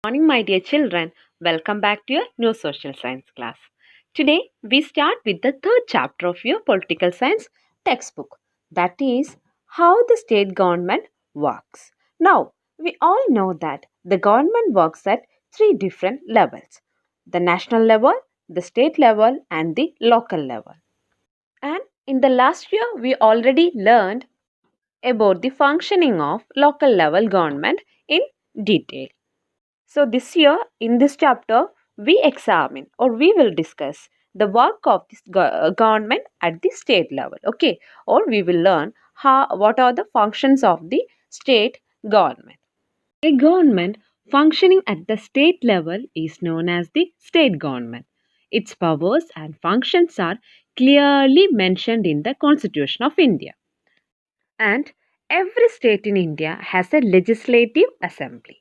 Morning, my dear children. Welcome back to your new social science class. Today, we start with the third chapter of your political science textbook, that is, how the state government works. Now, we all know that the government works at three different levels: the national level, the state level, and the local level. And in the last year, we already learned about the functioning of local level government in detail. So, this year in this chapter, we examine or we will discuss the work of this government at the state level. Okay, or we will learn what are the functions of the state government. A government functioning at the state level is known as the state government. Its powers and functions are clearly mentioned in the Constitution of India. And every state in India has a legislative assembly.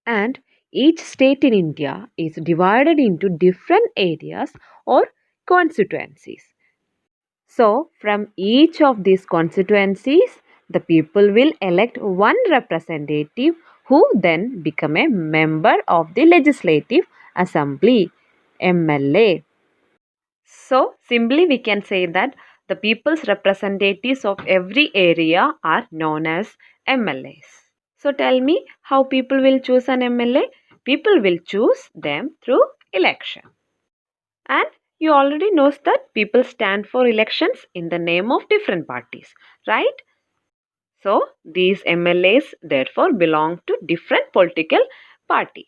And each state in India is divided into different areas or constituencies. So, from each of these constituencies, the people will elect one representative who then become a member of the legislative assembly, MLA. So, simply we can say that the people's representatives of every area are known as MLAs. So tell me how people will choose an MLA? People will choose them through election. And you already knows that people stand for elections in the name of different parties, right? So these MLAs therefore belong to different political parties.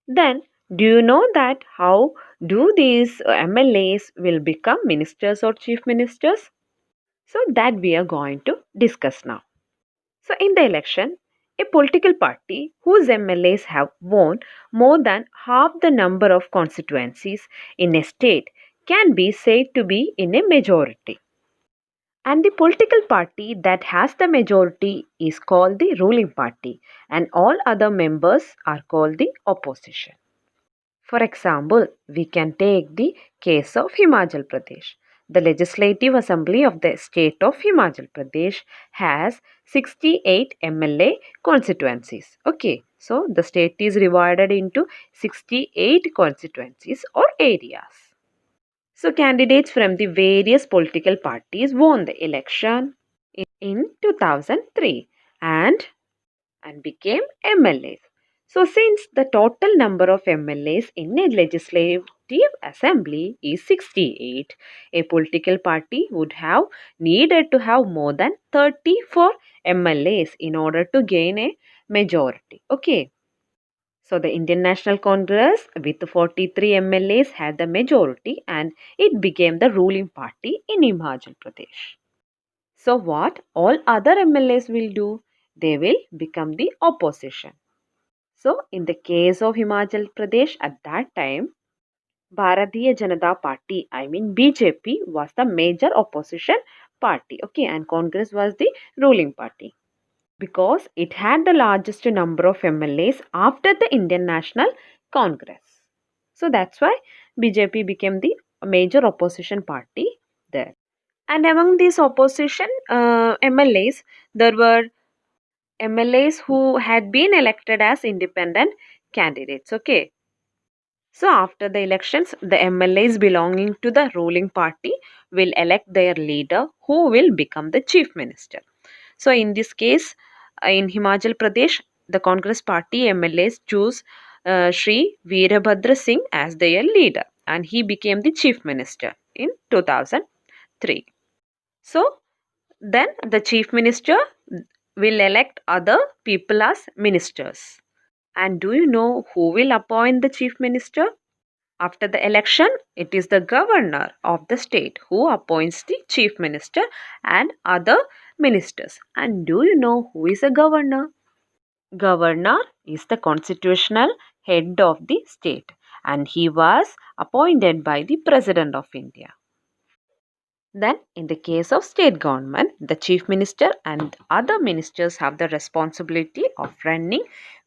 Then do you know that how do these MLAs will become ministers or chief ministers? So that we are going to discuss now. So, in the election, a political party whose MLAs have won more than half the number of constituencies in a state can be said to be in a majority. And the political party that has the majority is called the ruling party, and all other members are called the opposition. For example, we can take the case of Himachal Pradesh. The Legislative Assembly of the state of Himachal Pradesh has 68 MLA constituencies. Okay, so the state is divided into 68 constituencies or areas. So candidates from the various political parties won the election in 2003 and became MLAs. So, since the total number of MLAs in a legislative assembly is 68, a political party would have needed to have more than 34 MLAs in order to gain a majority. Okay. So, the Indian National Congress with 43 MLAs had the majority and it became the ruling party in Himachal Pradesh. So, what all other MLAs will do? They will become the opposition. So, in the case of Himachal Pradesh at that time, Bharatiya Janata Party, I mean BJP, was the major opposition party. Okay, and Congress was the ruling party because it had the largest number of MLAs after the Indian National Congress. So, that's why BJP became the major opposition party there. And among these opposition MLAs, there were MLAs who had been elected as independent candidates. Okay. So after the elections, the MLAs belonging to the ruling party will elect their leader who will become the chief minister. So in this case, in Himachal Pradesh, the Congress party MLAs choose Sri Veerabhadra Singh as their leader and he became the chief minister in 2003. So then the chief minister will elect other people as ministers. And do you know who will appoint the chief minister? After the election, it is the governor of the state who appoints the chief minister and other ministers. And do you know who is a governor? Governor is the constitutional head of the state and he was appointed by the President of India. Then, in the case of state government, the chief minister and other ministers have the responsibility of running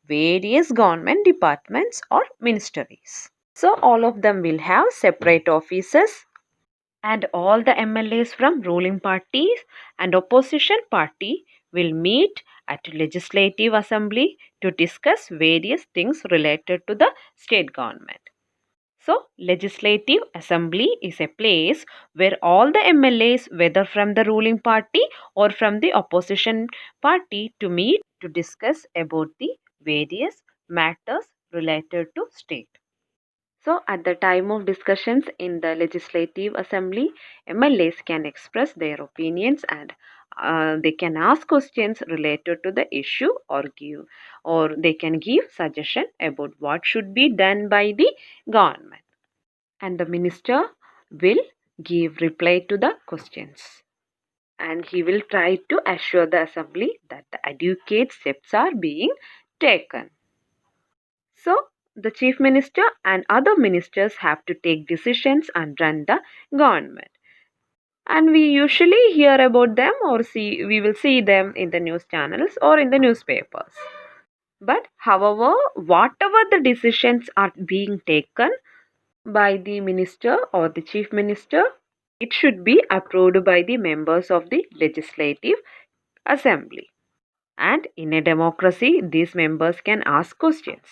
various government departments or ministries. So, all of them will have separate offices and all the MLAs from ruling parties and opposition party will meet at Legislative Assembly to discuss various things related to the state government. So, Legislative Assembly is a place where all the MLAs, whether from the ruling party or from the opposition party, to meet to discuss about the various matters related to state. So, at the time of discussions in the Legislative Assembly, MLAs can express their opinions and they can ask questions related to the issue or they can give suggestion about what should be done by the government, and the minister will give reply to the questions, and he will try to assure the assembly that the adequate steps are being taken. So, the chief minister and other ministers have to take decisions and run the government. And we usually hear about them or we will see them in the news channels or in the newspapers. But however, whatever the decisions are being taken by the minister or the chief minister, it should be approved by the members of the legislative assembly. And in a democracy, these members can ask questions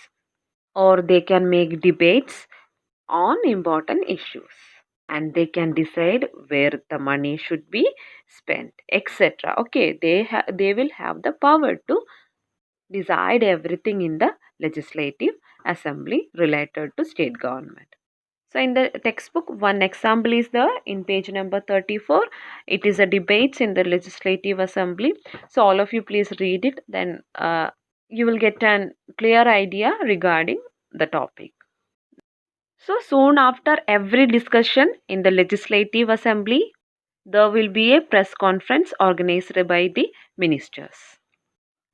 or they can make debates on important issues, and they can decide where the money should be spent, etc. Okay, they will have the power to decide everything in the legislative assembly related to state government. So in the textbook, one example is there in page number 34. It is a debates in the legislative assembly. So all of you please read it. Then you will get a clear idea regarding the topic. So soon after every discussion in the legislative assembly, there will be a press conference organized by the ministers.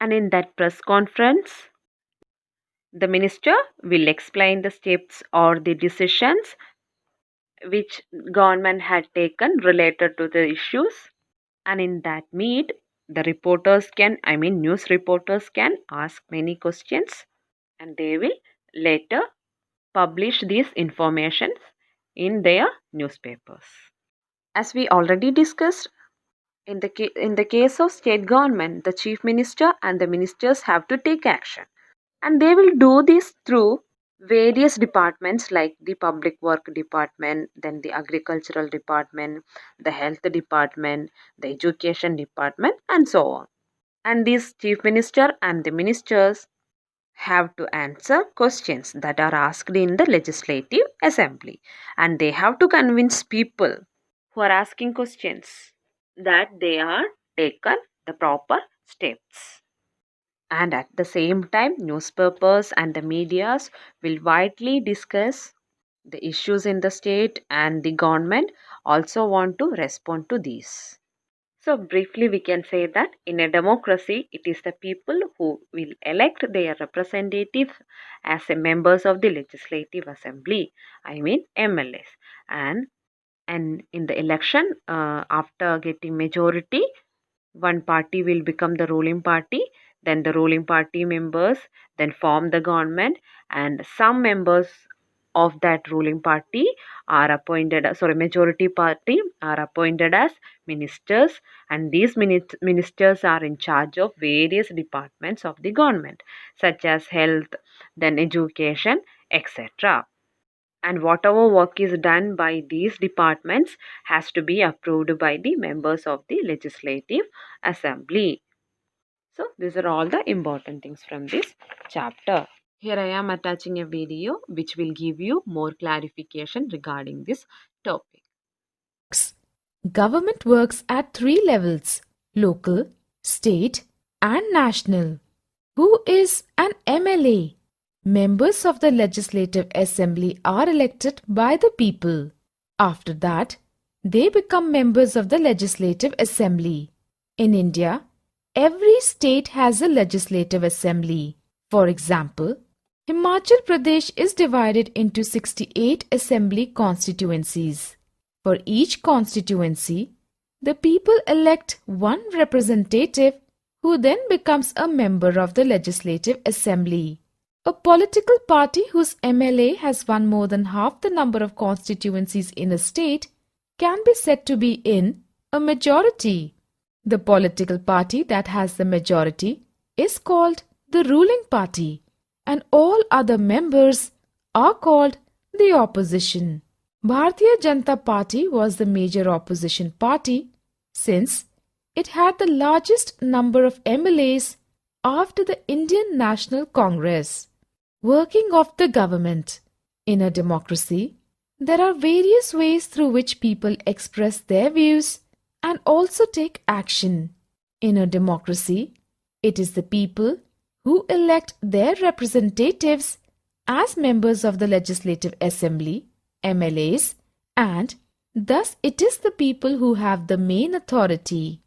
And in that press conference, the minister will explain the steps or the decisions which government had taken related to the issues. And in that meet, the news reporters can ask many questions, and they will later publish these informations in their newspapers. As we already discussed, in the case of state government, the chief minister and the ministers have to take action, and they will do this through various departments like the public work department, then the agricultural department, the health department, the education department, and so on. And this chief minister and the ministers have to answer questions that are asked in the legislative assembly, and they have to convince people who are asking questions that they are taken the proper steps. And at the same time, newspapers and the medias will widely discuss the issues in the state, and the government also want to respond to these. So briefly we can say that in a democracy, it is the people who will elect their representatives as members of the legislative assembly, MLAs. And in the election, after getting majority, one party will become the ruling party, then the ruling party members then form the government, and some members of that ruling party are appointed, majority party are appointed as ministers, and these ministers are in charge of various departments of the government such as health, then education, etc. And whatever work is done by these departments has to be approved by the members of the legislative assembly. So these are all the important things from this chapter. Here I am attaching a video which will give you more clarification regarding this topic. Government works at 3 levels: local, state, and national. Who is an MLA? Members of the Legislative Assembly are elected by the people. After that, they become members of the Legislative Assembly. In India, every state has a Legislative Assembly. For example, Himachal Pradesh is divided into 68 assembly constituencies. For each constituency, the people elect one representative who then becomes a member of the Legislative Assembly. A political party whose MLA has won more than half the number of constituencies in a state can be said to be in a majority. The political party that has the majority is called the ruling party and all other members are called the opposition. Bharatiya Janata Party was the major opposition party since it had the largest number of MLAs after the Indian National Congress. Working of the government. In a democracy, there are various ways through which people express their views and also take action. In a democracy, it is the people who elect their representatives as members of the Legislative Assembly, MLAs, and thus it is the people who have the main authority.